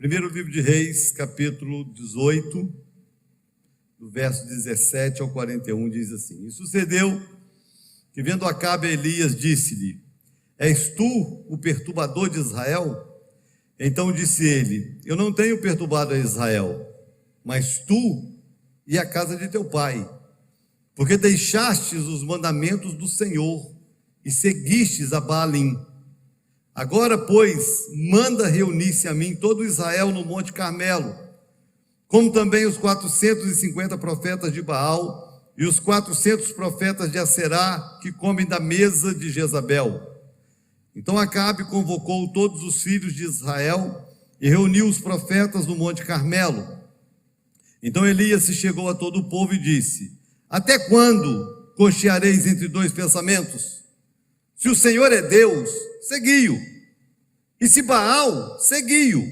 Primeiro livro de Reis, capítulo 18, do verso 17 ao 41, diz assim: E sucedeu que, vendo Acabe, Elias disse-lhe: És tu o perturbador de Israel? Então disse ele: Eu não tenho perturbado a Israel, mas tu e a casa de teu pai, porque deixastes os mandamentos do Senhor e seguistes a Baalim. Agora, pois, manda reunir-se a mim todo Israel no Monte Carmelo, como também os 450 profetas de Baal e os 400 profetas de Aserá, que comem da mesa de Jezabel. Então Acabe convocou todos os filhos de Israel e reuniu os profetas no Monte Carmelo. Então Elias se chegou a todo o povo e disse: Até quando cocheareis entre dois pensamentos? Se o Senhor é Deus, segui-o, e se Baal, segui-o.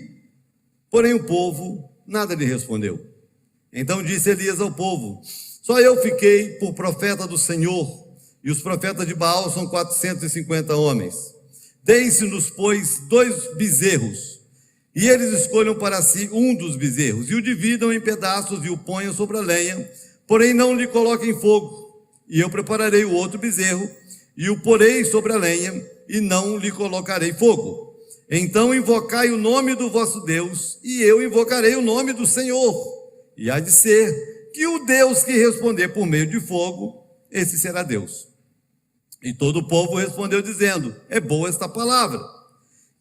Porém o povo nada lhe respondeu. Então disse Elias ao povo: Só eu fiquei por profeta do Senhor, e os profetas de Baal são 450 homens. Deem-se-nos, pois, 2 bezerros, e eles escolham para si um dos bezerros, e o dividam em pedaços e o ponham sobre a lenha, porém não lhe coloquem fogo. E eu prepararei o outro bezerro, e o porei sobre a lenha, e não lhe colocarei fogo. Então invocai o nome do vosso Deus, e eu invocarei o nome do Senhor. E há de ser que o Deus que responder por meio de fogo, esse será Deus. E todo o povo respondeu dizendo: É boa esta palavra.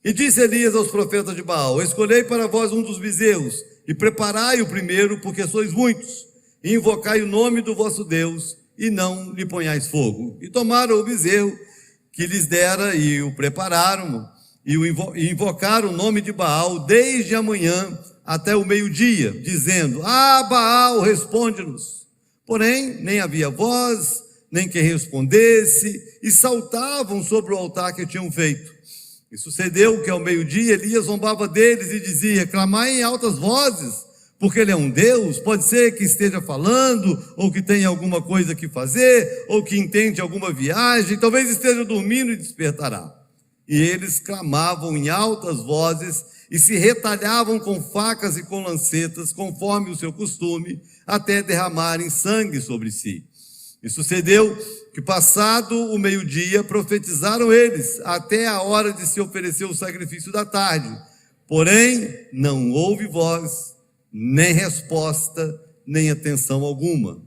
E disse Elias aos profetas de Baal: Escolhei para vós um dos bezerros, e preparai o primeiro, porque sois muitos, e invocai o nome do vosso Deus, e não lhe ponhais fogo. E tomaram o bezerro que lhes dera, e o prepararam, e invocaram o nome de Baal desde a manhã até o meio-dia, dizendo: Baal, responde-nos. Porém, nem havia voz, nem quem respondesse, e saltavam sobre o altar que tinham feito. E sucedeu que ao meio-dia Elias zombava deles e dizia: Clamai em altas vozes, porque ele é um Deus. Pode ser que esteja falando, ou que tenha alguma coisa que fazer, ou que intente alguma viagem, talvez esteja dormindo e despertará. E eles clamavam em altas vozes e se retalhavam com facas e com lancetas, conforme o seu costume, até derramarem sangue sobre si. E sucedeu que, passado o meio-dia, profetizaram eles até a hora de se oferecer o sacrifício da tarde. Porém, não houve voz, nem resposta, nem atenção alguma.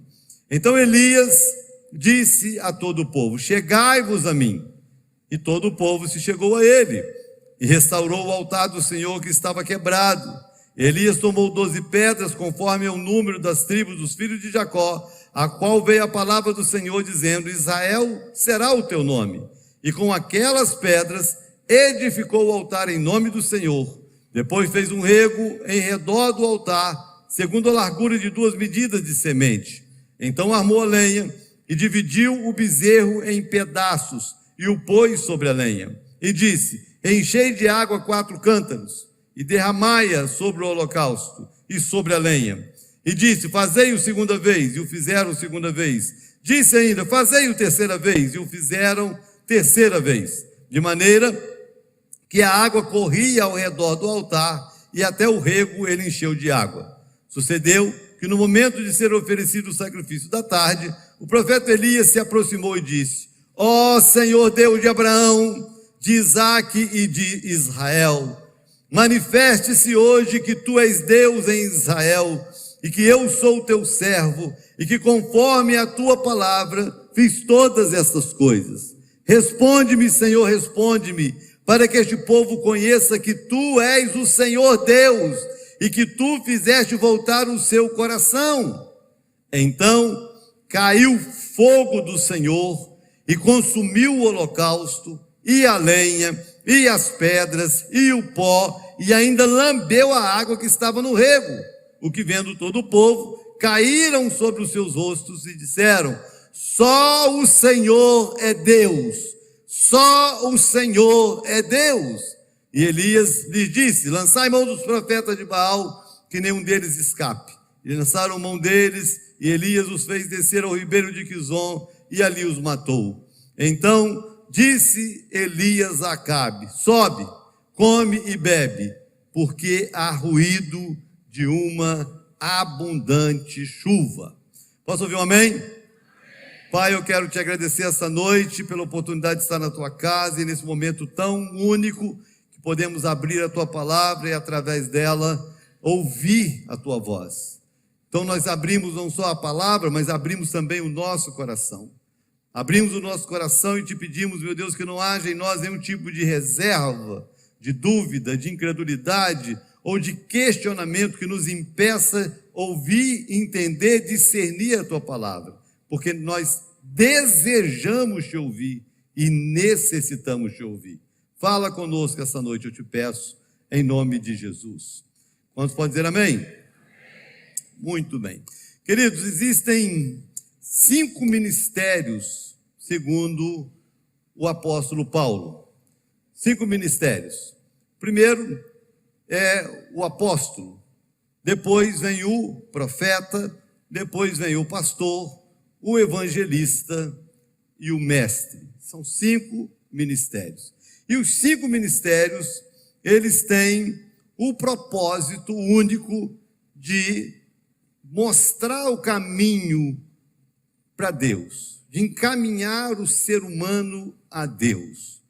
Então Elias disse a todo o povo: Chegai-vos a mim. E todo o povo se chegou a ele, e restaurou o altar do Senhor que estava quebrado. Elias tomou 12 pedras, conforme o número das tribos dos filhos de Jacó, a qual veio a palavra do Senhor, dizendo: Israel será o teu nome. E com aquelas pedras edificou o altar em nome do Senhor. Depois fez um rego em redor do altar, segundo a largura de 2 medidas de semente. Então armou a lenha e dividiu o bezerro em pedaços, e o pôs sobre a lenha. E disse: Enchei de água 4 cântaros, e derramai-a sobre o holocausto e sobre a lenha. E disse: Fazei-o segunda vez, e o fizeram segunda vez. Disse ainda: Fazei-o terceira vez, e o fizeram terceira vez. De maneira que a água corria ao redor do altar, e até o rego ele encheu de água. Sucedeu que, no momento de ser oferecido o sacrifício da tarde, o profeta Elias se aproximou e disse: Ó Senhor Deus de Abraão, de Isaque e de Israel, manifeste-se hoje que tu és Deus em Israel, e que eu sou teu servo, e que conforme a tua palavra fiz todas estas coisas. Responde-me, Senhor, responde-me, para que este povo conheça que tu és o Senhor Deus, e que tu fizeste voltar o seu coração. Então caiu fogo do Senhor, e consumiu o holocausto, e a lenha, e as pedras, e o pó, e ainda lambeu a água que estava no rego. O que, vendo todo o povo, caíram sobre os seus rostos e disseram: Só o Senhor é Deus, só o Senhor é Deus. E Elias lhes disse: Lançai mão dos profetas de Baal, que nenhum deles escape. E lançaram mão deles, e Elias os fez descer ao ribeiro de Quizon, e ali os matou. Então disse Elias a Acabe: Sobe, come e bebe, porque há ruído de uma abundante chuva. Posso ouvir um amém? Pai, eu quero te agradecer essa noite pela oportunidade de estar na tua casa e nesse momento tão único que podemos abrir a tua palavra e através dela ouvir a tua voz. Então nós abrimos não só a palavra, mas abrimos também o nosso coração. Abrimos o nosso coração e te pedimos, meu Deus, que não haja em nós nenhum tipo de reserva, de dúvida, de incredulidade ou de questionamento que nos impeça ouvir, entender, discernir a tua palavra. Porque nós desejamos te ouvir e necessitamos te ouvir. Fala conosco essa noite, eu te peço, em nome de Jesus. Quantos podem dizer amém? Muito bem. Queridos, existem 5 ministérios, segundo o apóstolo Paulo. 5 ministérios. Primeiro é o apóstolo, depois vem o profeta, depois vem o pastor, o evangelista e o mestre. São 5 ministérios. E os 5 ministérios, eles têm o propósito único de mostrar o caminho para Deus, de encaminhar o ser humano a Deus.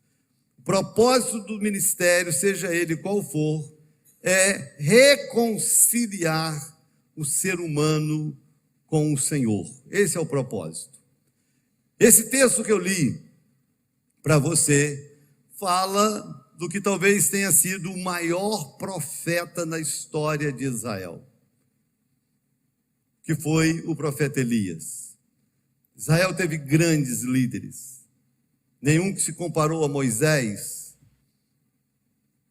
O propósito do ministério, seja ele qual for, é reconciliar o ser humano com o Senhor. Esse é o propósito. Esse texto que eu li para você fala do que talvez tenha sido o maior profeta na história de Israel, que foi o profeta Elias. Israel teve grandes líderes, nenhum que se comparou a Moisés.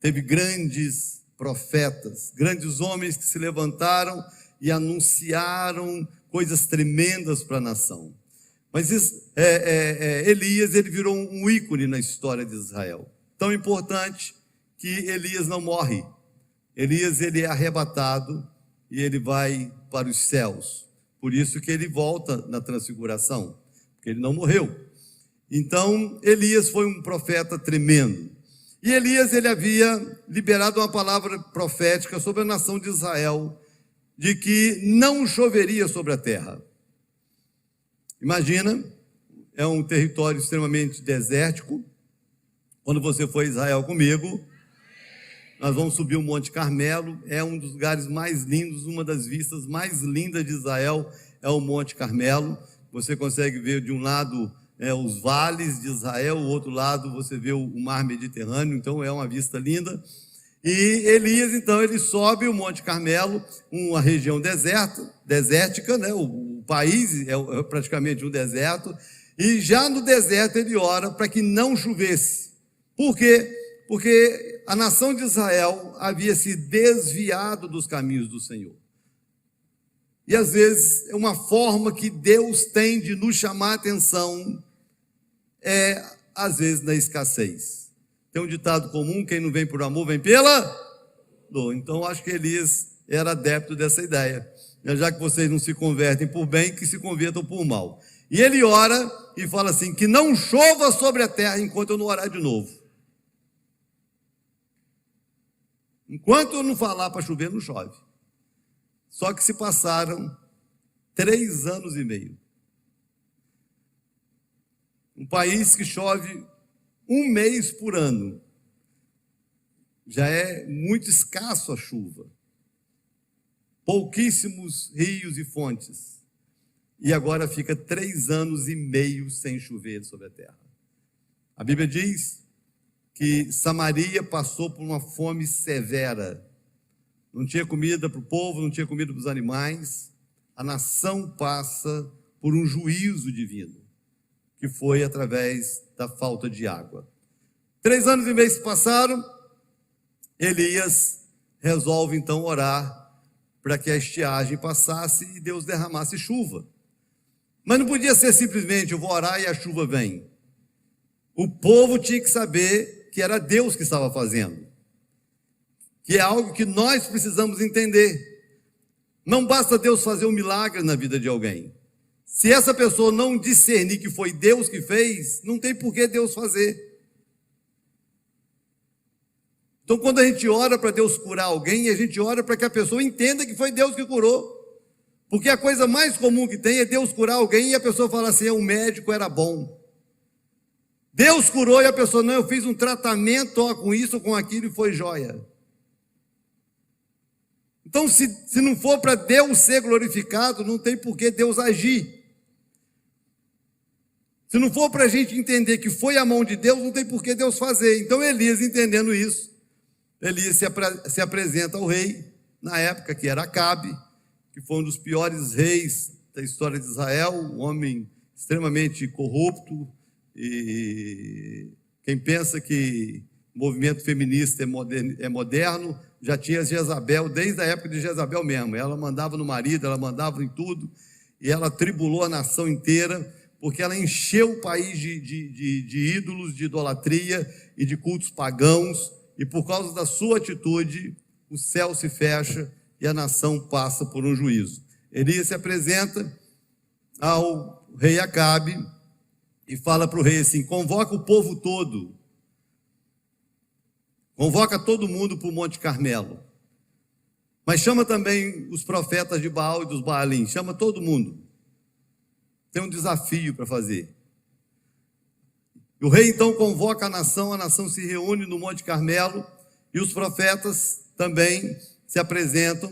Teve grandes profetas, grandes homens que se levantaram e anunciaram coisas tremendas para a nação. Mas Elias, ele virou um ícone na história de Israel. Tão importante que Elias não morre. Elias, ele é arrebatado e ele vai para os céus. Por isso que ele volta na transfiguração, porque ele não morreu. Então, Elias foi um profeta tremendo. E Elias, ele havia liberado uma palavra profética sobre a nação de Israel, de que não choveria sobre a terra. Imagina, é um território extremamente desértico. Quando você for a Israel comigo, nós vamos subir o Monte Carmelo, é um dos lugares mais lindos, uma das vistas mais lindas de Israel é o Monte Carmelo. Você consegue ver de um lado os vales de Israel, o outro lado você vê o mar Mediterrâneo, então é uma vista linda. E Elias, então, ele sobe o Monte Carmelo, uma região desértica, né? O país é praticamente um deserto, e já no deserto ele ora para que não chovesse. Por quê? Porque a nação de Israel havia se desviado dos caminhos do Senhor. E às vezes, uma forma que Deus tem de nos chamar a atenção é, às vezes, na escassez. Tem um ditado comum: quem não vem por amor, vem pela dor. Então, acho que Elias era adepto dessa ideia. Já que vocês não se convertem por bem, que se convertam por mal. E ele ora e fala assim: que não chova sobre a terra enquanto eu não orar de novo. Enquanto eu não falar para chover, não chove. Só que se passaram 3 anos e meio. Um país que chove 1 mês por ano. Já é muito escasso a chuva. Pouquíssimos rios e fontes. E agora fica 3 anos e meio sem chover sobre a terra. A Bíblia diz que Samaria passou por uma fome severa. Não tinha comida para o povo, não tinha comida para os animais. A nação passa por um juízo divino, que foi através da falta de água. 3 anos e meio se passaram, Elias resolve então orar para que a estiagem passasse e Deus derramasse chuva. Mas não podia ser simplesmente: eu vou orar e a chuva vem. O povo tinha que saber que era Deus que estava fazendo, que é algo que nós precisamos entender. Não basta Deus fazer um milagre na vida de alguém. Se essa pessoa não discernir que foi Deus que fez, não tem por que Deus fazer. Então, quando a gente ora para Deus curar alguém, a gente ora para que a pessoa entenda que foi Deus que curou. Porque a coisa mais comum que tem é Deus curar alguém e a pessoa fala assim: o médico era bom. Deus curou e a pessoa: não, eu fiz um tratamento com isso ou com aquilo e foi jóia. Então, se não for para Deus ser glorificado, não tem por que Deus agir. Se não for para a gente entender que foi a mão de Deus, não tem por que Deus fazer. Então, Elias, entendendo isso, Elias se apresenta ao rei, na época que era Acabe, que foi um dos piores reis da história de Israel, um homem extremamente corrupto, e quem pensa que o movimento feminista é moderno, já tinha Jezabel, desde a época de Jezabel mesmo. Ela mandava no marido, ela mandava em tudo, e ela tribulou a nação inteira, porque ela encheu o país de ídolos, de idolatria e de cultos pagãos, e por causa da sua atitude, o céu se fecha e a nação passa por um juízo. Elias se apresenta ao rei Acabe e fala para o rei assim: convoca o povo todo, convoca todo mundo para o Monte Carmelo, mas chama também os profetas de Baal e dos Baalim, chama todo mundo, tem um desafio para fazer. E o rei então convoca a nação se reúne no Monte Carmelo, e os profetas também se apresentam,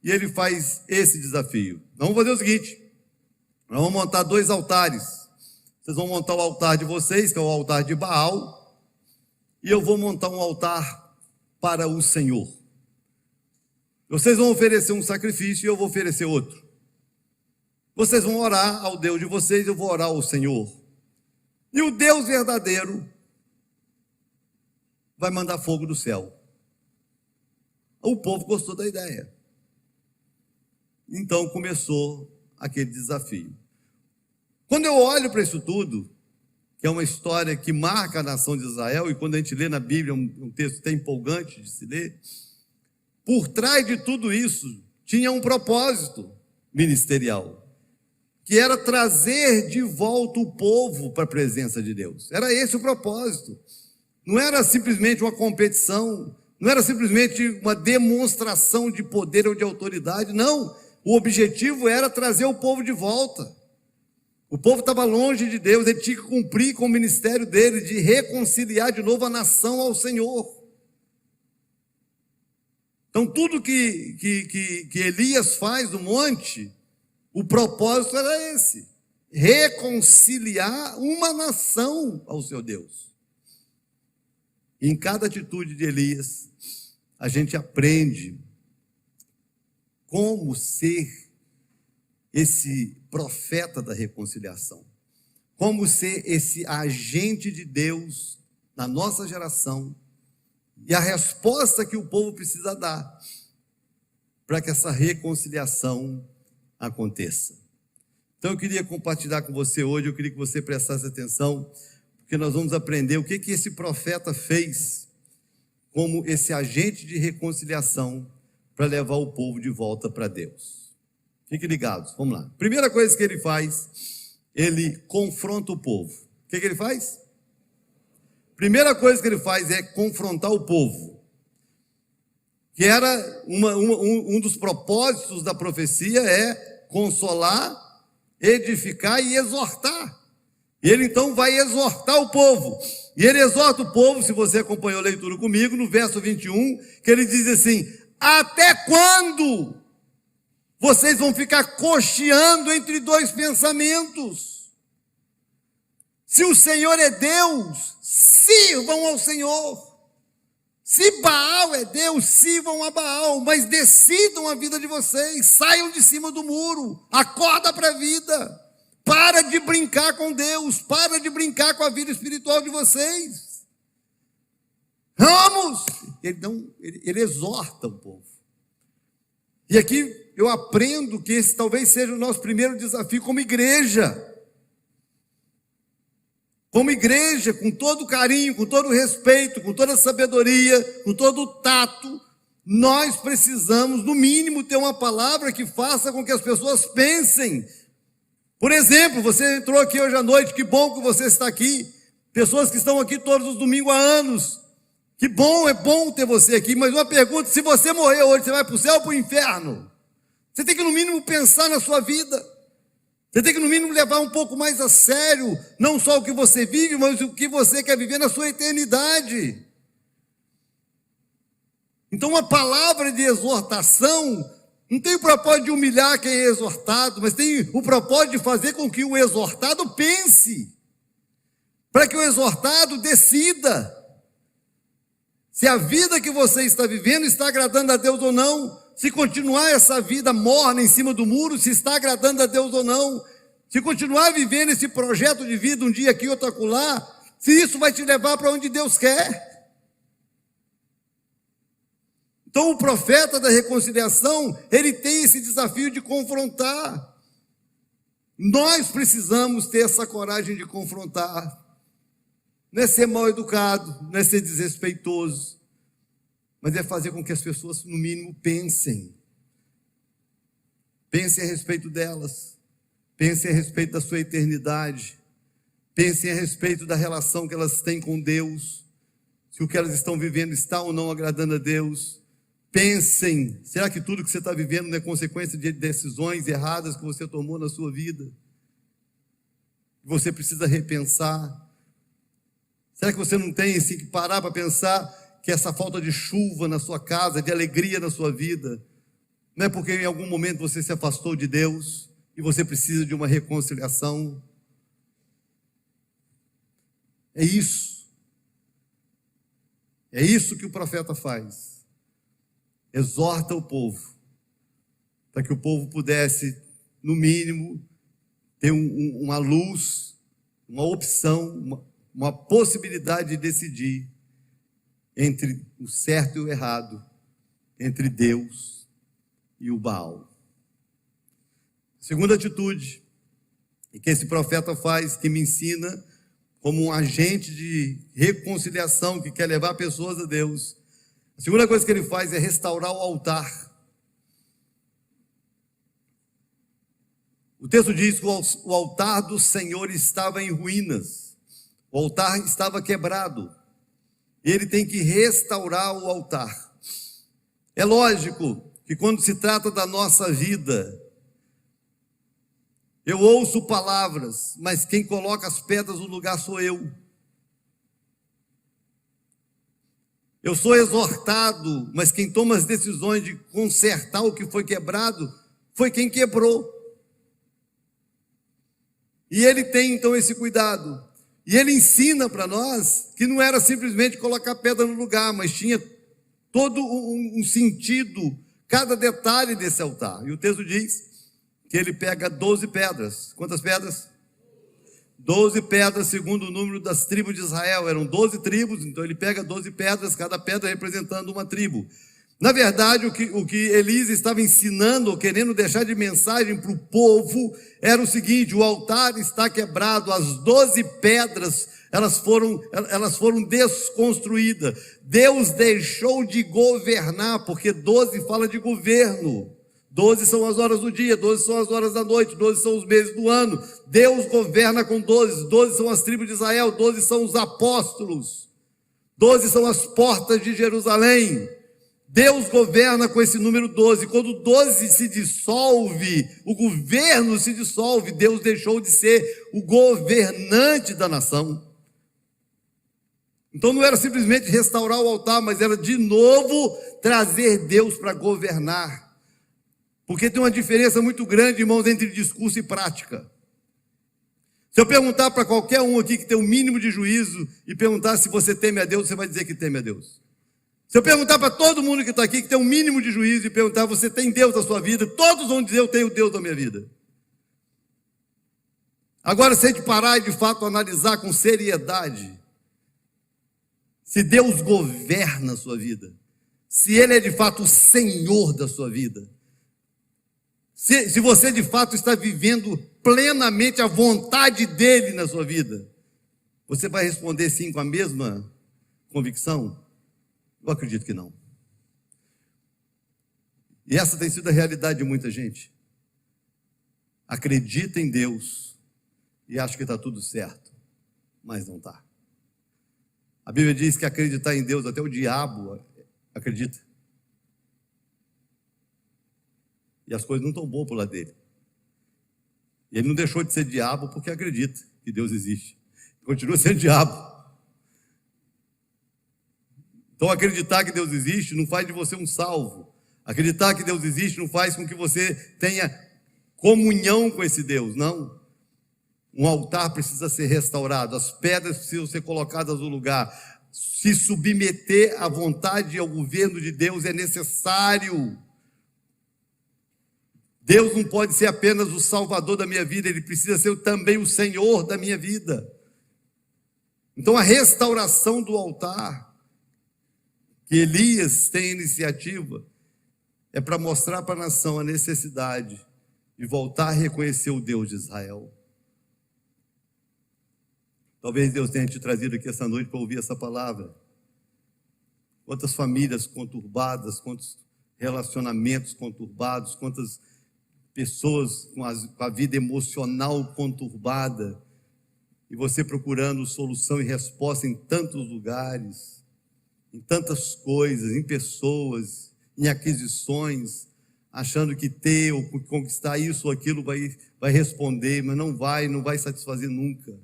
e ele faz esse desafio. Nós vamos fazer o seguinte: nós vamos montar 2 altares. Vocês vão montar o altar de vocês, que é o altar de Baal, e eu vou montar um altar para o Senhor. Vocês vão oferecer um sacrifício e eu vou oferecer outro. Vocês vão orar ao Deus de vocês, eu vou orar ao Senhor. E o Deus verdadeiro vai mandar fogo do céu. O povo gostou da ideia. Então começou aquele desafio. Quando eu olho para isso tudo, que é uma história que marca a nação de Israel, e quando a gente lê na Bíblia, um texto até empolgante de se ler, por trás de tudo isso tinha um propósito ministerial, que era trazer de volta o povo para a presença de Deus. Era esse o propósito. Não era simplesmente uma competição, não era simplesmente uma demonstração de poder ou de autoridade, não. O objetivo era trazer o povo de volta. O povo estava longe de Deus, ele tinha que cumprir com o ministério dele, de reconciliar de novo a nação ao Senhor. Então, tudo que Elias faz no monte, o propósito era esse: reconciliar uma nação ao seu Deus. E em cada atitude de Elias, a gente aprende como ser esse profeta da reconciliação, como ser esse agente de Deus na nossa geração, e a resposta que o povo precisa dar para que essa reconciliação aconteça. Então eu queria compartilhar com você hoje, eu queria que você prestasse atenção, porque nós vamos aprender o que esse profeta fez como esse agente de reconciliação para levar o povo de volta para Deus. Fiquem ligados, vamos lá. Primeira coisa que ele faz, ele confronta o povo. O que ele faz? Primeira coisa que ele faz é confrontar o povo, que era um dos propósitos da profecia, é consolar, edificar e exortar. E ele então vai exortar o povo. E ele exorta o povo, se você acompanhou a leitura comigo, no verso 21, que ele diz assim: até quando vocês vão ficar cocheando entre 2 pensamentos? Se o Senhor é Deus, sirvam ao Senhor. Se Baal é Deus, sirvam a Baal, mas decidam a vida de vocês, saiam de cima do muro, acorda para a vida, para de brincar com Deus, para de brincar com a vida espiritual de vocês. Vamos! Ele exorta o povo. E aqui eu aprendo que esse talvez seja o nosso primeiro desafio como igreja. Como igreja, com todo o carinho, com todo o respeito, com toda a sabedoria, com todo o tato, nós precisamos, no mínimo, ter uma palavra que faça com que as pessoas pensem. Por exemplo, você entrou aqui hoje à noite, que bom que você está aqui. Pessoas que estão aqui todos os domingos há anos. Que bom, é bom ter você aqui, mas uma pergunta: se você morrer hoje, você vai para o céu ou para o inferno? Você tem que, no mínimo, pensar na sua vida. Você tem que, no mínimo, levar um pouco mais a sério, não só o que você vive, mas o que você quer viver na sua eternidade. Então, uma palavra de exortação não tem o propósito de humilhar quem é exortado, mas tem o propósito de fazer com que o exortado pense, para que o exortado decida se a vida que você está vivendo está agradando a Deus ou não, se continuar essa vida morna em cima do muro, se está agradando a Deus ou não, se continuar vivendo esse projeto de vida um dia aqui, outro acolá, se isso vai te levar para onde Deus quer. Então o profeta da reconciliação, ele tem esse desafio de confrontar. Nós precisamos ter essa coragem de confrontar. Não é ser mal educado, não é ser desrespeitoso, mas é fazer com que as pessoas, no mínimo, pensem. Pensem a respeito delas, pensem a respeito da sua eternidade, pensem a respeito da relação que elas têm com Deus, se o que elas estão vivendo está ou não agradando a Deus. Pensem, será que tudo que você está vivendo não é consequência de decisões erradas que você tomou na sua vida? Você precisa repensar. Será que você não tem assim, que parar para pensar que essa falta de chuva na sua casa, de alegria na sua vida, não é porque em algum momento você se afastou de Deus e você precisa de uma reconciliação? É isso. É isso que o profeta faz. Exorta o povo, para que o povo pudesse, no mínimo, ter uma luz, uma opção, uma possibilidade de decidir entre o certo e o errado, entre Deus e o Baal. Segunda atitude que esse profeta faz, que me ensina como um agente de reconciliação que quer levar pessoas a Deus. A segunda coisa que ele faz é restaurar o altar. O texto diz que o altar do Senhor estava em ruínas. O altar estava quebrado. Ele tem que restaurar o altar. É lógico que quando se trata da nossa vida, eu ouço palavras, mas quem coloca as pedras no lugar sou eu. Eu sou exortado, mas quem toma as decisões de consertar o que foi quebrado foi quem quebrou. E ele tem então esse cuidado. E ele ensina para nós que não era simplesmente colocar pedra no lugar, mas tinha todo um sentido, cada detalhe desse altar. E o texto diz que ele pega 12 pedras. Quantas pedras? 12 pedras, segundo o número das tribos de Israel. Eram 12 tribos, então ele pega 12 pedras, cada pedra representando uma tribo. Na verdade, o que Elias estava ensinando, ou querendo deixar de mensagem para o povo, era o seguinte: o altar está quebrado, as 12 pedras, elas foram desconstruídas. Deus deixou de governar, porque 12 fala de governo. 12 são as horas do dia, 12 são as horas da noite, 12 são os meses do ano. Deus governa com 12, 12 são as tribos de Israel, 12 são os apóstolos, 12 são as portas de Jerusalém. Deus governa com esse número 12. Quando 12 se dissolve, o governo se dissolve, Deus deixou de ser o governante da nação. Então não era simplesmente restaurar o altar, mas era de novo trazer Deus para governar. Porque tem uma diferença muito grande, irmãos, entre discurso e prática. Se eu perguntar para qualquer um aqui que tem um mínimo de juízo e perguntar se você teme a Deus, você vai dizer que teme a Deus. Se eu perguntar para todo mundo que está aqui que tem um mínimo de juízo e perguntar: você tem Deus na sua vida? Todos vão dizer: eu tenho Deus na minha vida. Agora, se a gente parar e de fato analisar com seriedade, se Deus governa a sua vida, se Ele é de fato o Senhor da sua vida, se você de fato está vivendo plenamente a vontade dEle na sua vida, você vai responder sim com a mesma convicção? Eu acredito que não. E essa tem sido a realidade de muita gente. Acredita em Deus e acha que está tudo certo, mas não está. A Bíblia diz que acreditar em Deus, até o diabo acredita. E as coisas não estão boas por lado dele. E ele não deixou de ser diabo porque acredita que Deus existe. Continua sendo diabo. Então acreditar que Deus existe não faz de você um salvo. Acreditar que Deus existe não faz com que você tenha comunhão com esse Deus, não. Um altar precisa ser restaurado, as pedras precisam ser colocadas no lugar. Se submeter à vontade e ao governo de Deus é necessário. Deus não pode ser apenas o salvador da minha vida, Ele precisa ser também o Senhor da minha vida. Então a restauração do altar, que Elias tem iniciativa, é para mostrar para a nação a necessidade de voltar a reconhecer o Deus de Israel. Talvez Deus tenha te trazido aqui essa noite para ouvir essa palavra. Quantas famílias conturbadas, quantos relacionamentos conturbados, quantas pessoas com a vida emocional conturbada, e você procurando solução e resposta em tantos lugares, em tantas coisas, em pessoas, em aquisições, achando que ter ou conquistar isso ou aquilo vai responder, mas não vai satisfazer nunca.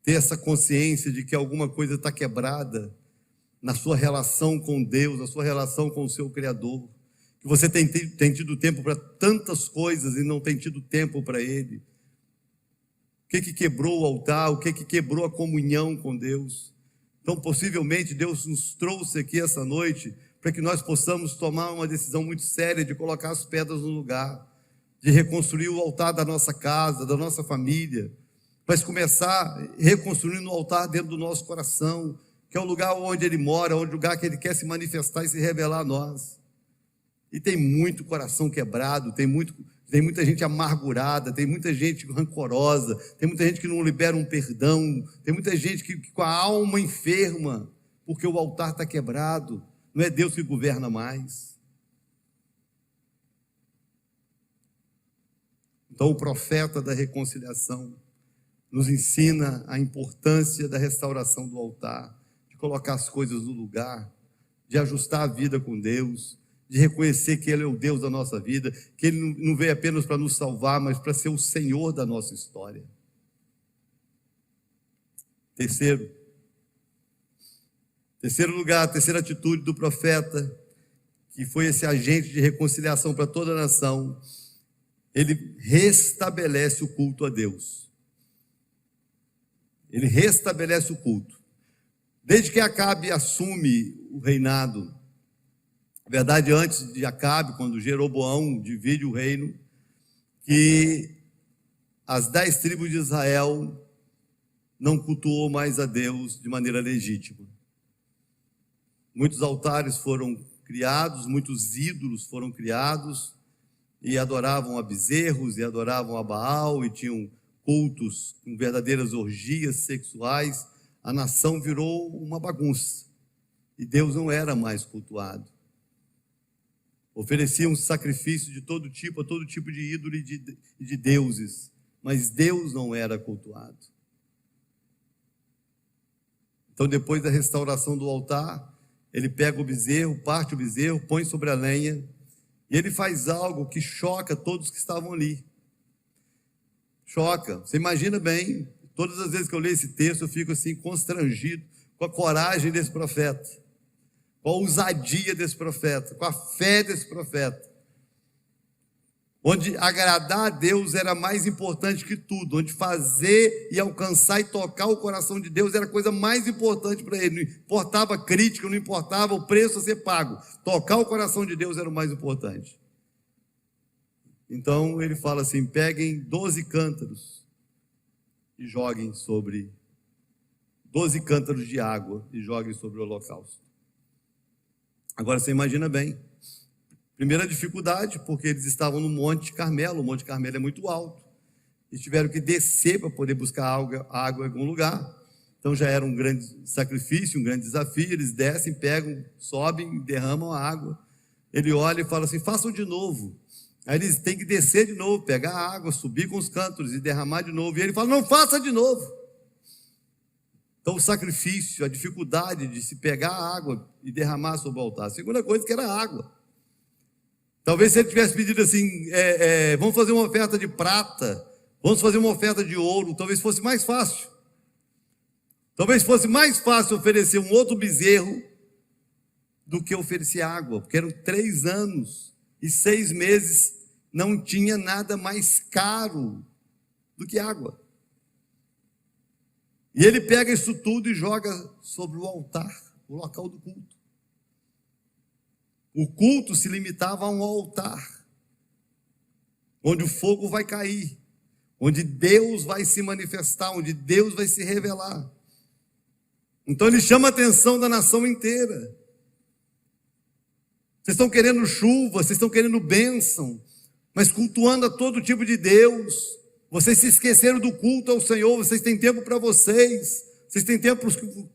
Ter essa consciência de que alguma coisa está quebrada na sua relação com Deus, na sua relação com o seu Criador, que você tem tido tempo para tantas coisas e não tem tido tempo para Ele. O que quebrou o altar? O que quebrou a comunhão com Deus? Então, possivelmente, Deus nos trouxe aqui essa noite para que nós possamos tomar uma decisão muito séria de colocar as pedras no lugar, de reconstruir o altar da nossa casa, da nossa família, mas começar reconstruindo o altar dentro do nosso coração, que é o lugar onde Ele mora, onde o lugar que Ele quer se manifestar e se revelar a nós. E tem muito coração quebrado, tem muita gente amargurada, tem muita gente rancorosa, tem muita gente que não libera um perdão, tem muita gente que com a alma enferma, porque o altar está quebrado, não é Deus que governa mais. Então o profeta da reconciliação nos ensina a importância da restauração do altar, de colocar as coisas no lugar, de ajustar a vida com Deus, de reconhecer que Ele é o Deus da nossa vida, que Ele não veio apenas para nos salvar, mas para ser o Senhor da nossa história. Terceiro lugar, a terceira atitude do profeta, que foi esse agente de reconciliação para toda a nação, ele restabelece o culto a Deus. Ele restabelece o culto. Desde que Acabe assume o reinado, na verdade, antes de Acabe, quando Jeroboão divide o reino, que as 10 tribos de Israel não cultuou mais a Deus de maneira legítima. Muitos altares foram criados, muitos ídolos foram criados, e adoravam a bezerros, e adoravam a Baal, e tinham cultos com verdadeiras orgias sexuais. A nação virou uma bagunça, e Deus não era mais cultuado. Ofereciam sacrifício de todo tipo, a todo tipo de ídolo e de deuses, mas Deus não era cultuado. Então, depois da restauração do altar, ele pega o bezerro, parte o bezerro, põe sobre a lenha, e ele faz algo que choca todos que estavam ali. Choca. Você imagina bem, todas as vezes que eu leio esse texto, eu fico assim constrangido com a coragem desse profeta, com a ousadia desse profeta, com a fé desse profeta, onde agradar a Deus era mais importante que tudo, onde fazer e alcançar e tocar o coração de Deus era a coisa mais importante para ele. Não importava a crítica, não importava o preço a ser pago, tocar o coração de Deus era o mais importante. Então ele fala assim: peguem 12 cântaros e joguem sobre 12 cântaros de água e joguem sobre o holocausto. Agora você imagina bem, primeira dificuldade, porque eles estavam no Monte Carmelo. O Monte Carmelo é muito alto, e tiveram que descer para poder buscar água em algum lugar. Então já era um grande sacrifício, um grande desafio. Eles descem, pegam, sobem, derramam a água. Ele olha e fala assim: façam de novo. Aí eles têm que descer de novo, pegar a água, subir com os cântaros e derramar de novo. E ele fala: não, faça de novo. Então, o sacrifício, a dificuldade de se pegar a água e derramar sobre o altar. A segunda coisa que era água. Talvez se ele tivesse pedido assim, vamos fazer uma oferta de prata, vamos fazer uma oferta de ouro, talvez fosse mais fácil. Talvez fosse mais fácil oferecer um outro bezerro do que oferecer água, porque eram 3 anos e 6 meses, não tinha nada mais caro do que água. E ele pega isso tudo e joga sobre o altar, o local do culto. O culto se limitava a um altar, onde o fogo vai cair, onde Deus vai se manifestar, onde Deus vai se revelar. Então ele chama a atenção da nação inteira. Vocês estão querendo chuva, vocês estão querendo bênção, mas cultuando a todo tipo de Deus. Vocês se esqueceram do culto ao Senhor. Vocês têm tempo para vocês, vocês têm tempo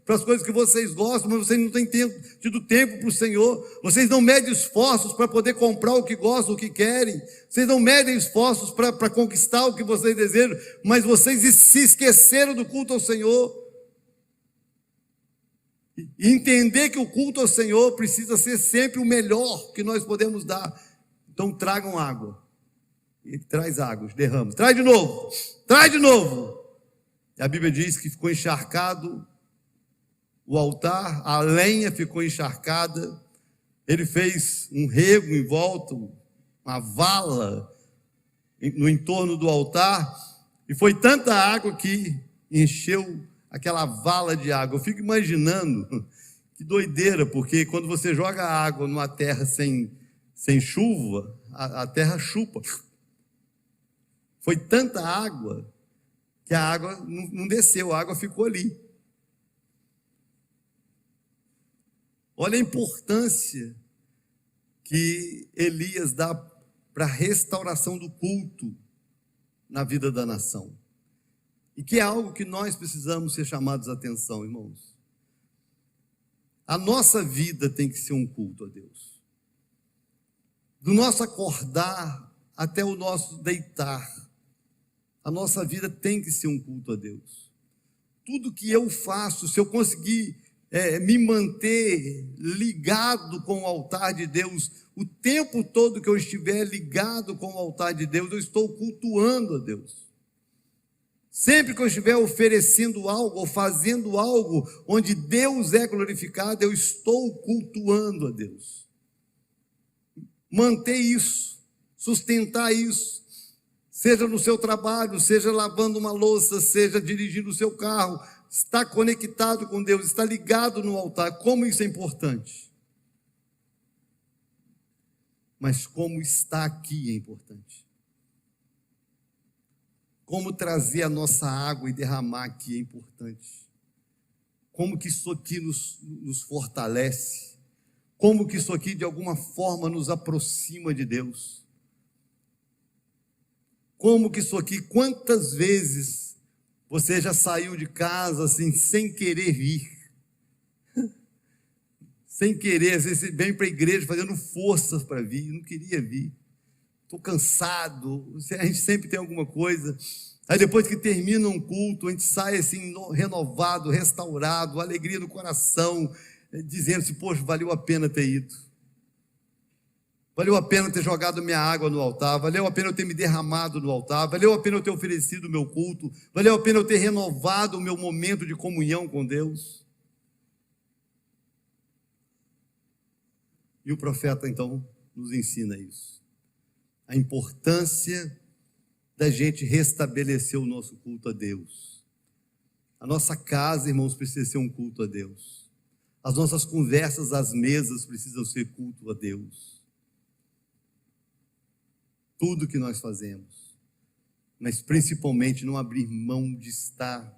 para as coisas que vocês gostam, mas vocês não têm tido tempo para o Senhor. Vocês não medem esforços para poder comprar o que gostam, o que querem. Vocês não medem esforços para conquistar o que vocês desejam, mas vocês se esqueceram do culto ao Senhor. E entender que o culto ao Senhor precisa ser sempre o melhor que nós podemos dar. Então tragam água. Ele traz água, derrama. Traz de novo. Traz de novo. E a Bíblia diz que ficou encharcado o altar, a lenha ficou encharcada. Ele fez um rego em volta, uma vala no entorno do altar. E foi tanta água que encheu aquela vala de água. Eu fico imaginando, que doideira, porque quando você joga água numa terra sem chuva, a terra chupa. Foi tanta água que a água não desceu, a água ficou ali. Olha a importância que Elias dá para a restauração do culto na vida da nação. E que é algo que nós precisamos ser chamados a atenção, irmãos. A nossa vida tem que ser um culto a Deus. Do nosso acordar até o nosso deitar, a nossa vida tem que ser um culto a Deus. Tudo que eu faço, se eu conseguir me manter ligado com o altar de Deus, o tempo todo que eu estiver ligado com o altar de Deus, eu estou cultuando a Deus. Sempre que eu estiver oferecendo algo ou fazendo algo onde Deus é glorificado, eu estou cultuando a Deus. Manter isso, sustentar isso, seja no seu trabalho, seja lavando uma louça, seja dirigindo o seu carro, está conectado com Deus, está ligado no altar. Como isso é importante. Mas como está aqui é importante. Como trazer a nossa água e derramar aqui é importante. Como que isso aqui nos fortalece. Como que isso aqui de alguma forma nos aproxima de Deus. Como que isso aqui, quantas vezes você já saiu de casa assim, sem querer vir? Sem querer, às vezes você vem para a igreja fazendo forças para vir, não queria vir. Estou cansado, a gente sempre tem alguma coisa. Aí depois que termina um culto, a gente sai assim, renovado, restaurado, alegria no coração, dizendo-se, poxa, valeu a pena ter ido. Valeu a pena ter jogado minha água no altar, valeu a pena eu ter me derramado no altar, valeu a pena eu ter oferecido o meu culto, valeu a pena eu ter renovado o meu momento de comunhão com Deus. E o profeta então nos ensina isso. A importância da gente restabelecer o nosso culto a Deus. A nossa casa, irmãos, precisa ser um culto a Deus. As nossas conversas às mesas precisam ser culto a Deus. Tudo que nós fazemos, mas principalmente não abrir mão de estar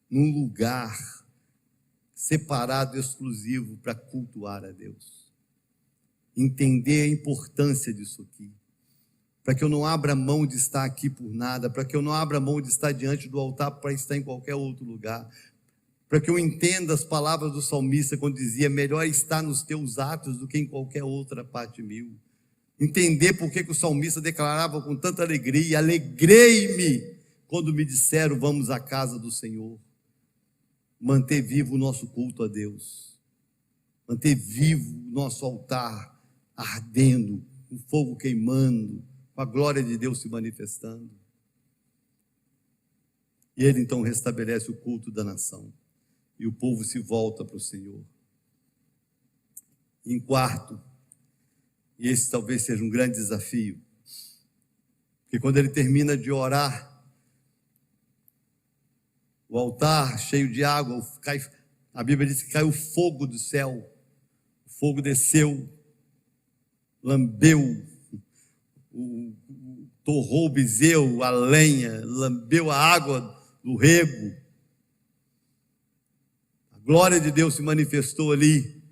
num lugar separado, exclusivo para cultuar a Deus. Entender a importância disso aqui. Para que eu não abra mão de estar aqui por nada, para que eu não abra mão de estar diante do altar para estar em qualquer outro lugar, para que eu entenda as palavras do salmista quando dizia, melhor estar nos teus atos do que em qualquer outra parte mil. Entender por que o salmista declarava com tanta alegria, alegrei-me quando me disseram, vamos à casa do Senhor. manter vivo o nosso culto a Deus, manter vivo o nosso altar ardendo, com fogo queimando, com a glória de Deus se manifestando. E ele então restabelece o culto da nação, e o povo se volta para o Senhor. Em quarto, e esse talvez seja um grande desafio, porque quando ele termina de orar, o altar cheio de água, a Bíblia diz que caiu fogo do céu, o fogo desceu, lambeu, torrou o bezerro, a lenha, lambeu a água do rego. A glória de Deus se manifestou ali.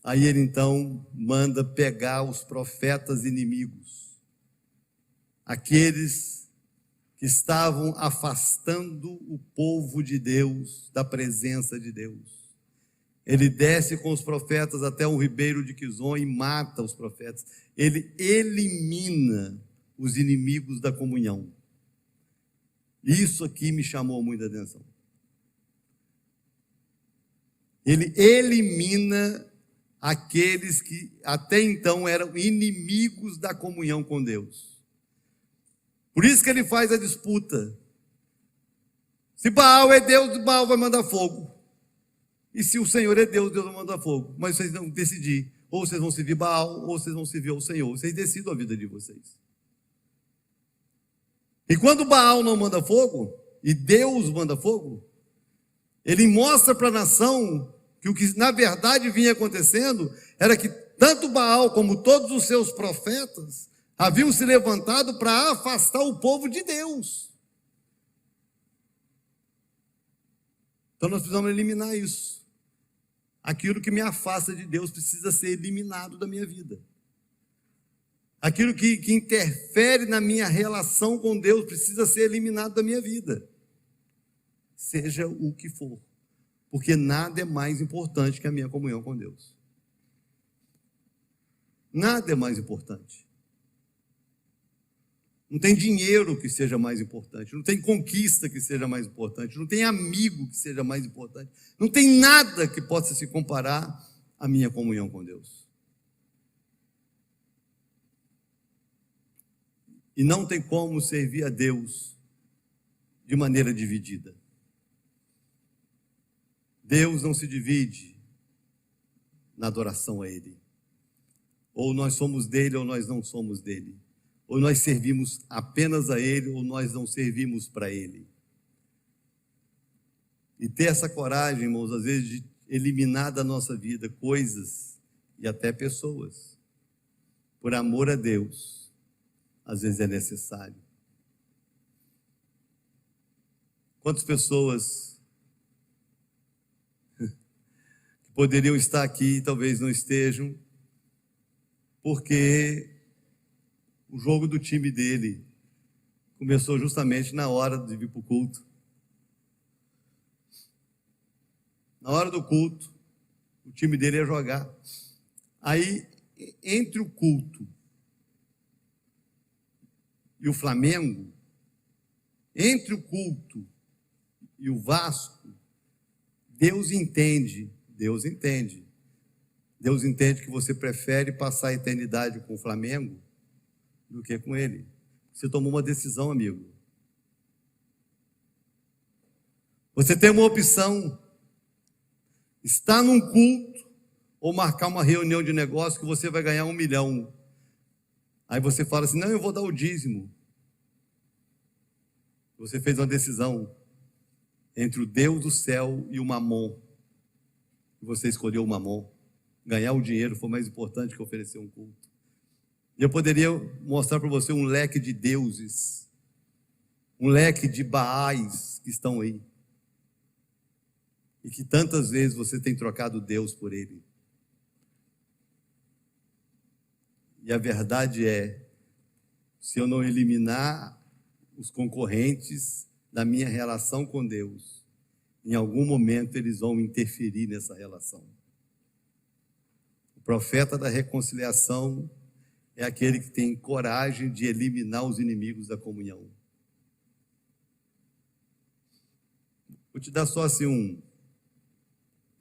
Aí ele então manda pegar os profetas inimigos, aqueles que estavam afastando o povo de Deus da presença de Deus. Ele desce com os profetas até o ribeiro de Quizon e mata os profetas. Ele elimina os inimigos da comunhão. Isso aqui me chamou muita atenção. Ele elimina aqueles que até então eram inimigos da comunhão com Deus. Por isso que ele faz a disputa. Se Baal é Deus, Baal vai mandar fogo. E se o Senhor é Deus, Deus vai mandar fogo. Mas vocês vão decidir. Ou vocês vão servir Baal, ou vocês vão servir ao Senhor. Vocês decidam a vida de vocês. E quando Baal não manda fogo, e Deus manda fogo, ele mostra para a nação que o que na verdade vinha acontecendo era que tanto Baal como todos os seus profetas haviam se levantado para afastar o povo de Deus. Então nós precisamos eliminar isso. Aquilo que me afasta de Deus precisa ser eliminado da minha vida. Aquilo que interfere na minha relação com Deus precisa ser eliminado da minha vida. Seja o que for. Porque nada é mais importante que a minha comunhão com Deus. Nada é mais importante. Não tem dinheiro que seja mais importante, não tem conquista que seja mais importante, não tem amigo que seja mais importante, não tem nada que possa se comparar à minha comunhão com Deus. E não tem como servir a Deus de maneira dividida. Deus não se divide na adoração a Ele. Ou nós somos dele ou nós não somos dele. Ou nós servimos apenas a Ele, ou nós não servimos para Ele. E ter essa coragem, irmãos, às vezes de eliminar da nossa vida coisas e até pessoas, por amor a Deus, às vezes é necessário. Quantas pessoas que poderiam estar aqui e talvez não estejam, porque o jogo do time dele começou justamente na hora de vir para o culto. Na hora do culto, o time dele ia jogar. Aí, entre o culto e o Flamengo, entre o culto e o Vasco, Deus entende que você prefere passar a eternidade com o Flamengo do que com ele. Você tomou uma decisão, amigo. Você tem uma opção: estar num culto ou marcar uma reunião de negócio que você vai ganhar 1 milhão. Aí você fala assim: não, eu vou dar o dízimo. Você fez uma decisão entre o Deus do céu e o mamon. E você escolheu o mamon. Ganhar o dinheiro foi mais importante que oferecer um culto. E eu poderia mostrar para você um leque de deuses, um leque de Baais que estão aí. E que tantas vezes você tem trocado Deus por ele. E a verdade é, se eu não eliminar os concorrentes da minha relação com Deus, em algum momento eles vão interferir nessa relação. O profeta da reconciliação é aquele que tem coragem de eliminar os inimigos da comunhão. Vou te dar só assim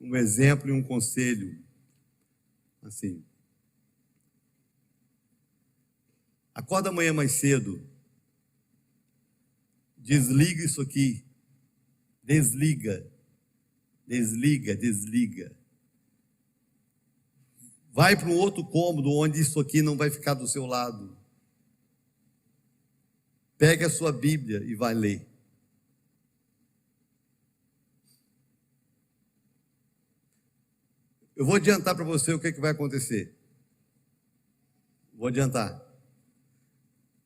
um exemplo e um conselho. Assim, acorda amanhã mais cedo, desliga isso aqui, desliga. Vai para um outro cômodo onde isso aqui não vai ficar do seu lado. Pega a sua Bíblia e vai ler. Eu vou adiantar para você o que vai acontecer. Vou adiantar.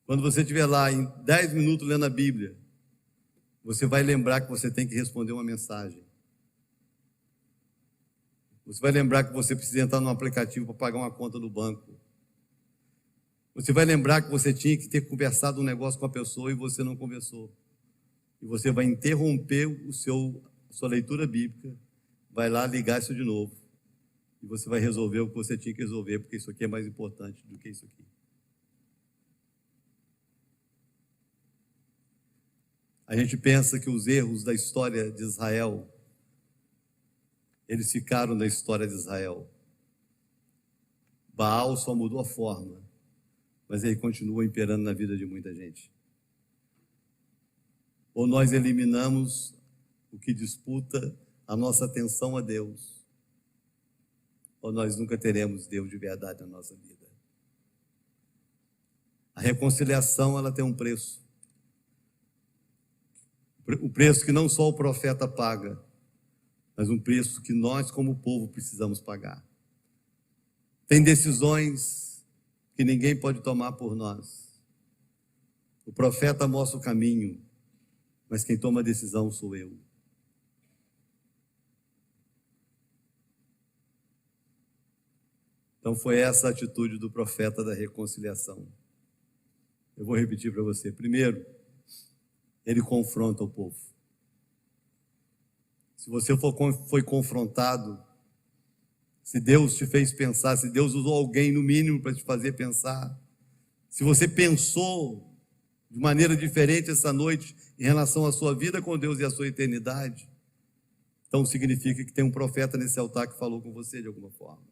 Quando você estiver lá em 10 minutos lendo a Bíblia, você vai lembrar que você tem que responder uma mensagem. Você vai lembrar que você precisa entrar num aplicativo para pagar uma conta do banco. Você vai lembrar que você tinha que ter conversado um negócio com a pessoa e você não conversou. E você vai interromper a sua leitura bíblica, vai lá ligar isso de novo. E você vai resolver o que você tinha que resolver, porque isso aqui é mais importante do que isso aqui. A gente pensa que os erros da história de Israel, eles ficaram na história de Israel. Baal só mudou a forma, mas ele continua imperando na vida de muita gente. Ou nós eliminamos o que disputa a nossa atenção a Deus, ou nós nunca teremos Deus de verdade na nossa vida. A reconciliação, ela tem um preço. O preço que não só o profeta paga, mas um preço que nós, como povo, precisamos pagar. Tem decisões que ninguém pode tomar por nós. O profeta mostra o caminho, mas quem toma a decisão sou eu. Então foi essa a atitude do profeta da reconciliação. Eu vou repetir para você. Primeiro, ele confronta o povo. Se você foi confrontado, se Deus te fez pensar, se Deus usou alguém no mínimo para te fazer pensar, se você pensou de maneira diferente essa noite em relação à sua vida com Deus e à sua eternidade, então significa que tem um profeta nesse altar que falou com você de alguma forma.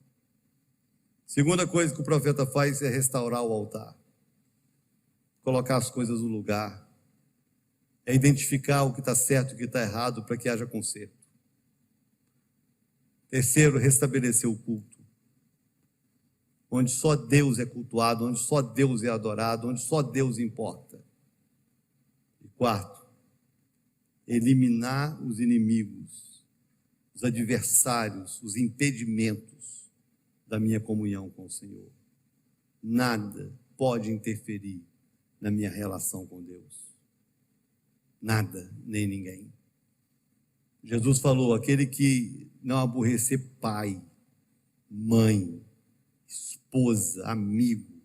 Segunda coisa que o profeta faz é restaurar o altar, colocar as coisas no lugar, é identificar o que está certo e o que está errado para que haja conserto. Terceiro, restabelecer o culto, onde só Deus é cultuado, onde só Deus é adorado, onde só Deus importa. E quarto, eliminar os inimigos, os adversários, os impedimentos da minha comunhão com o Senhor. Nada pode interferir na minha relação com Deus. Nada, nem ninguém. Jesus falou, aquele que não aborrecer pai, mãe, esposa, amigo,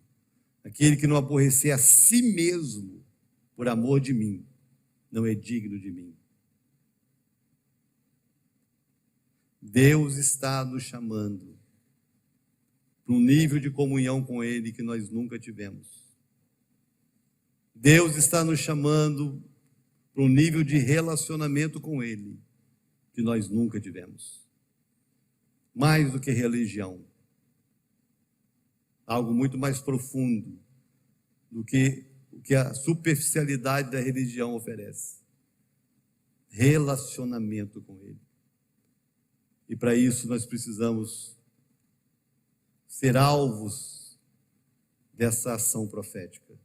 aquele que não aborrecer a si mesmo por amor de mim, não é digno de mim. Deus está nos chamando para um nível de comunhão com Ele que nós nunca tivemos. Deus está nos chamando para um nível de relacionamento com Ele que nós nunca tivemos. Mais do que religião, algo muito mais profundo do que o que a superficialidade da religião oferece. Relacionamento com Ele. E para isso nós precisamos ser alvos dessa ação profética.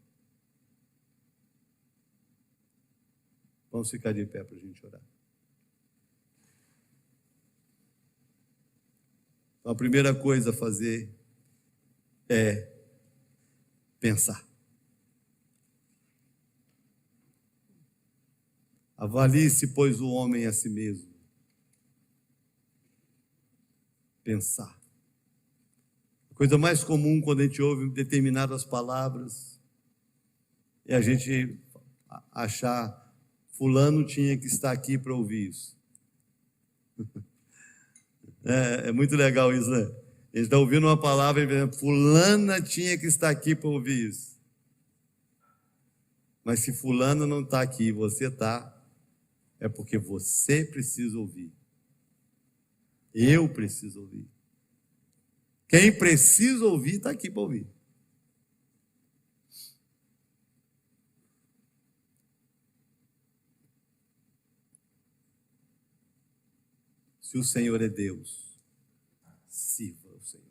Vamos ficar de pé para a gente orar. Então, a primeira coisa a fazer é pensar. Avalie-se, pois, o homem a si mesmo. Pensar. A coisa mais comum quando a gente ouve determinadas palavras é a gente achar fulano tinha que estar aqui para ouvir isso. É muito legal isso, né? A gente está ouvindo uma palavra e fulana tinha que estar aqui para ouvir isso. Mas se fulano não está aqui e você está, é porque você precisa ouvir. Eu preciso ouvir. Quem precisa ouvir, está aqui para ouvir. Se o Senhor é Deus, sirva o Senhor.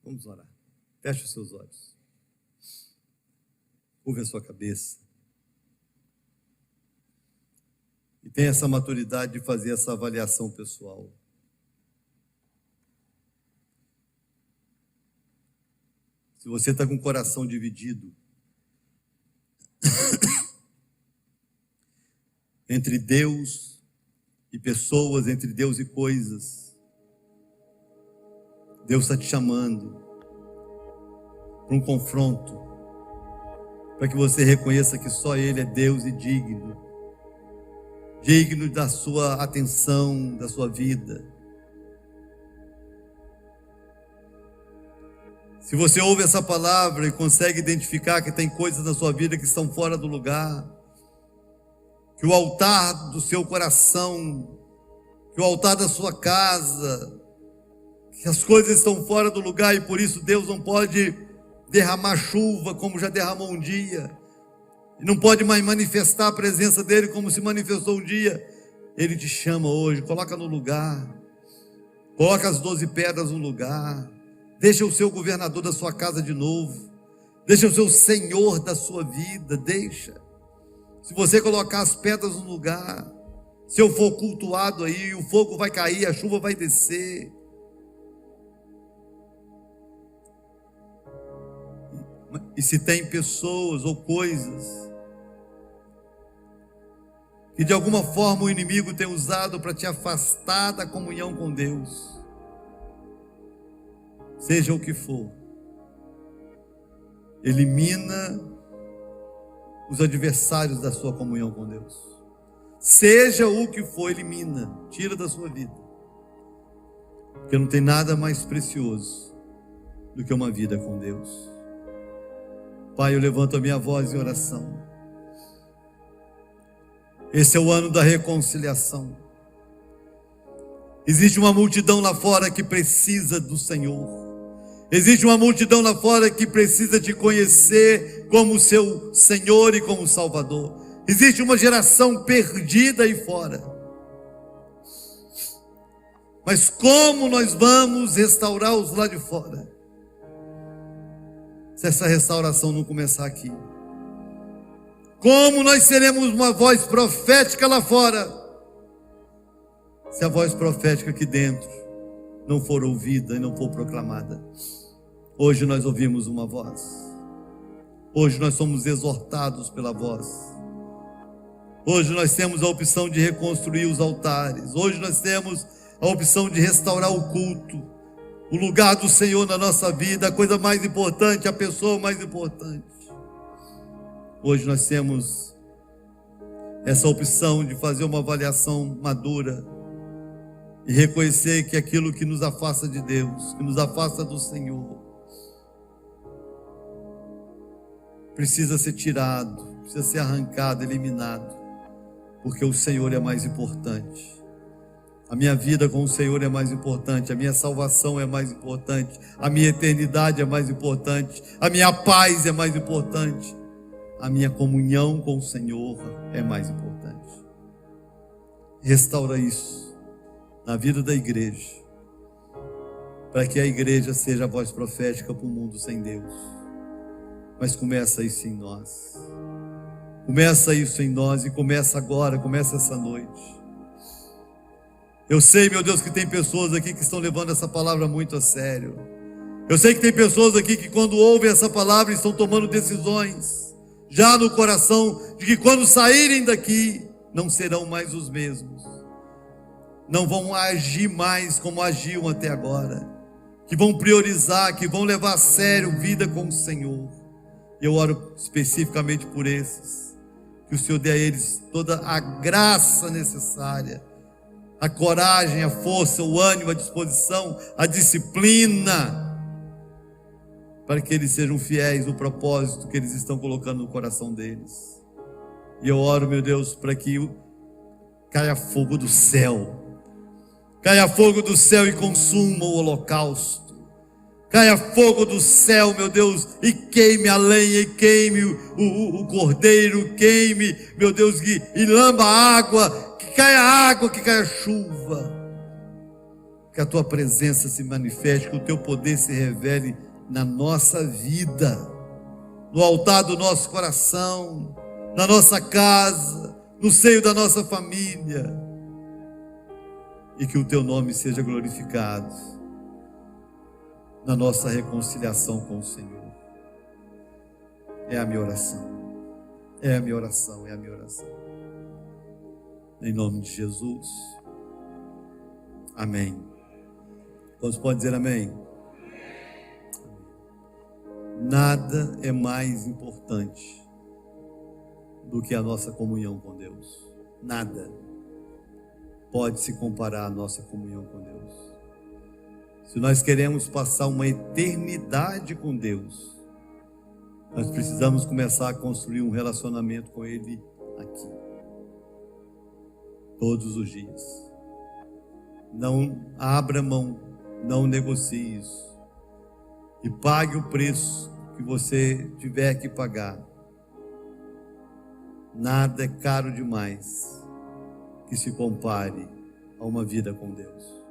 Vamos orar. Feche os seus olhos. Curve a sua cabeça. E tenha essa maturidade de fazer essa avaliação pessoal. Se você está com o coração dividido entre Deus e pessoas, entre Deus e coisas, Deus está te chamando para um confronto, para que você reconheça que só Ele é Deus e digno da sua atenção, da sua vida. Se você ouve essa palavra e consegue identificar que tem coisas na sua vida que estão fora do lugar, que o altar do seu coração, que o altar da sua casa, que as coisas estão fora do lugar e por isso Deus não pode derramar chuva como já derramou um dia, e não pode mais manifestar a presença dele como se manifestou um dia. Ele te chama hoje, coloca no lugar, coloca as 12 pedras no lugar, deixa o seu governador da sua casa de novo, deixa o seu senhor da sua vida, deixa. Se você colocar as pedras no lugar, se eu for cultuado aí, o fogo vai cair, a chuva vai descer. E se tem pessoas ou coisas que de alguma forma o inimigo tem usado para te afastar da comunhão com Deus, seja o que for, elimina os adversários da sua comunhão com Deus. Seja o que for, elimina, tira da sua vida, porque não tem nada mais precioso do que uma vida com Deus. Pai, eu levanto a minha voz em oração. Esse é o ano da reconciliação. Existe uma multidão lá fora que precisa do Senhor. Existe uma multidão lá fora que precisa te conhecer como seu Senhor e como Salvador. Existe uma geração perdida aí fora. Mas como nós vamos restaurar-os lá de fora, se essa restauração não começar aqui? Como nós seremos uma voz profética lá fora, se a voz profética aqui dentro não for ouvida e não for proclamada? Hoje nós ouvimos uma voz. Hoje nós somos exortados pela voz. Hoje nós temos a opção de reconstruir os altares. Hoje nós temos a opção de restaurar o culto, o lugar do Senhor na nossa vida, a coisa mais importante, a pessoa mais importante. Hoje nós temos essa opção de fazer uma avaliação madura e reconhecer que aquilo que nos afasta de Deus, que nos afasta do Senhor, precisa ser tirado, precisa ser arrancado, eliminado, porque o Senhor é mais importante. A minha vida com o Senhor é mais importante, a minha salvação é mais importante, a minha eternidade é mais importante, a minha paz é mais importante, a minha comunhão com o Senhor é mais importante. Restaura isso na vida da igreja, para que a igreja seja a voz profética para o mundo sem Deus. Mas começa isso em nós. Começa isso em nós e começa agora, começa essa noite. Eu sei, meu Deus, que tem pessoas aqui que estão levando essa palavra muito a sério. Eu sei que tem pessoas aqui que quando ouvem essa palavra estão tomando decisões, já no coração, de que quando saírem daqui, não serão mais os mesmos. Não vão agir mais como agiam até agora. Que vão priorizar, que vão levar a sério vida com o Senhor. Eu oro especificamente por esses. Que o Senhor dê a eles toda a graça necessária, a coragem, a força, o ânimo, a disposição, a disciplina, para que eles sejam fiéis no propósito que eles estão colocando no coração deles. E eu oro, meu Deus, para que caia fogo do céu. Caia fogo do céu e consuma o holocausto. Caia fogo do céu, meu Deus, e queime a lenha, e queime o cordeiro, queime, meu Deus, e lamba a água, que caia chuva. Que a tua presença se manifeste, que o teu poder se revele na nossa vida, no altar do nosso coração, na nossa casa, no seio da nossa família. E que o teu nome seja glorificado na nossa reconciliação com o Senhor. É a minha oração. É a minha oração, é a minha oração. Em nome de Jesus. Amém. Quantos podem dizer amém? Nada é mais importante do que a nossa comunhão com Deus. Nada pode se comparar à nossa comunhão com Deus. Se nós queremos passar uma eternidade com Deus, nós precisamos começar a construir um relacionamento com Ele aqui, todos os dias. Não abra mão, não negocie isso, e pague o preço que você tiver que pagar. Nada é caro demais que se compare a uma vida com Deus.